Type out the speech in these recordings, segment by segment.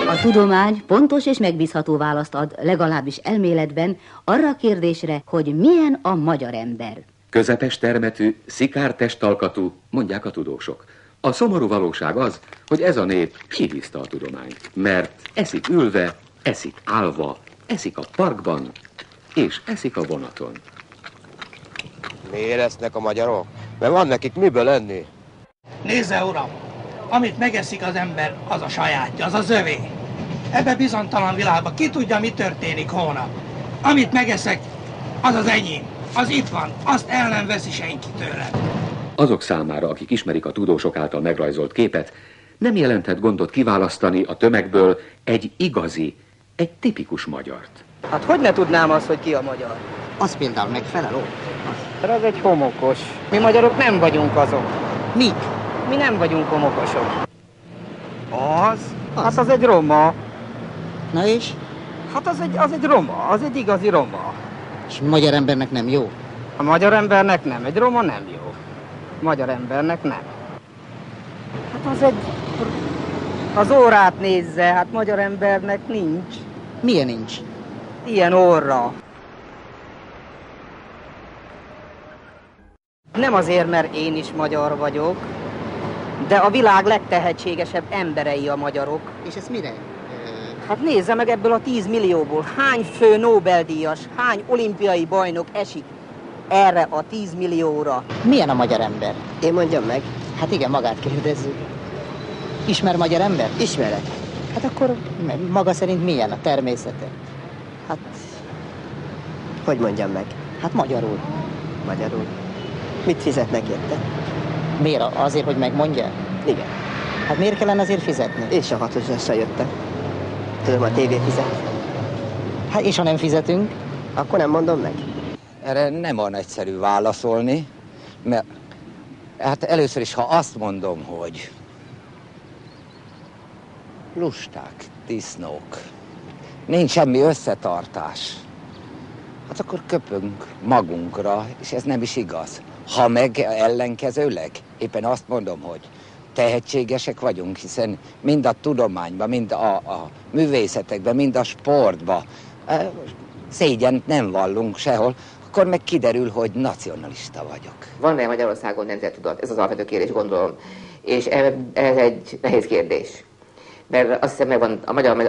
A tudomány pontos és megbízható választ ad, legalábbis elméletben, arra a kérdésre, hogy milyen a magyar ember. Közepes termetű, szikár testalkatú, mondják a tudósok. A szomorú valóság az, hogy ez a nép kihízta a tudományt, mert eszik ülve, eszik állva, eszik a parkban, és eszik a vonaton. Miért esznek a magyarok? Mert van nekik miből enni. Nézze, uram! Amit megeszik az ember, az a sajátja, az az övé. Ebbe bizonytalan világban ki tudja, mi történik holnap. Amit megeszek, az az enyém. Az itt van, azt el nem veszi senki tőlem. Azok számára, akik ismerik a tudósok által megrajzolt képet, nem jelenthet gondot kiválasztani a tömegből egy igazi, egy tipikus magyart. Hát hogy ne tudnám azt, hogy ki a magyar? Az például megfelelő. Az egy homokos. Mi magyarok nem vagyunk azok. Mik? Mi nem vagyunk homokosok. Az? Hát az egy roma. Na és? Hát az egy roma, az egy igazi roma. És magyar embernek nem jó? A magyar embernek nem, egy roma nem jó. Magyar embernek nem. Hát az egy... Az órát nézze, hát magyar embernek nincs. Milyen nincs? Ilyen óra. Nem azért, mert én is magyar vagyok, de a világ legtehetségesebb emberei a magyarok. És ez mire? Hát nézze meg, ebből a 10 millióból hány fő Nobel-díjas, hány olimpiai bajnok esik erre a 10 millióra. Milyen a magyar ember? Én mondjam meg. Hát igen, magát kérdezzük. Ismer magyar ember? Ismerek. Hát akkor maga szerint milyen a természete? Hát, hogy mondjam meg? Hát magyarul. Magyarul. Mit fizetnek érte? Miért? Azért, hogy megmondja? Igen. Hát miért kellene azért fizetni? Én se hatosassal jöttem. Tudom, a tévé fizet. Hát és ha nem fizetünk? Akkor nem mondom meg. Erre nem olyan egyszerű válaszolni, mert hát először is, ha azt mondom, hogy lusták, disznók, nincs semmi összetartás, hát akkor köpünk magunkra, és ez nem is igaz. Ha meg ellenkezőleg, éppen azt mondom, hogy tehetségesek vagyunk, hiszen mind a tudományban, mind a művészetekben, mind a sportban szégyent nem vallunk sehol, akkor meg kiderül, hogy nacionalista vagyok. Van-e Magyarországon nemzettudat? Ez az alapvető kérdés, gondolom. És ez egy nehéz kérdés. Mert azt hiszem, megvan,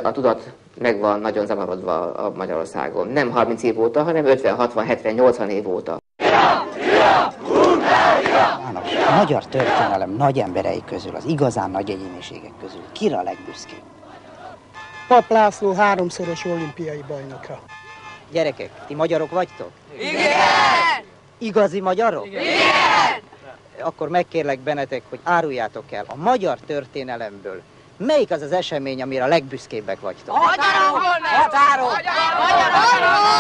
a tudat megvan nagyon zavarodva a Magyarországon. Nem 30 év óta, hanem 50, 60, 70, 80 év óta. A magyar történelem nagy emberei közül, az igazán nagy egyéniségek közül kire a legbüszkébb? Papp László 3-szoros olimpiai bajnokra. Gyerekek, ti magyarok vagytok? Igen! Igazi magyarok? Igen! Akkor megkérlek bennetek, hogy áruljátok el a magyar történelemből. Melyik az az esemény, amire a legbüszkébbek vagytok? Határok! Határok! Határok!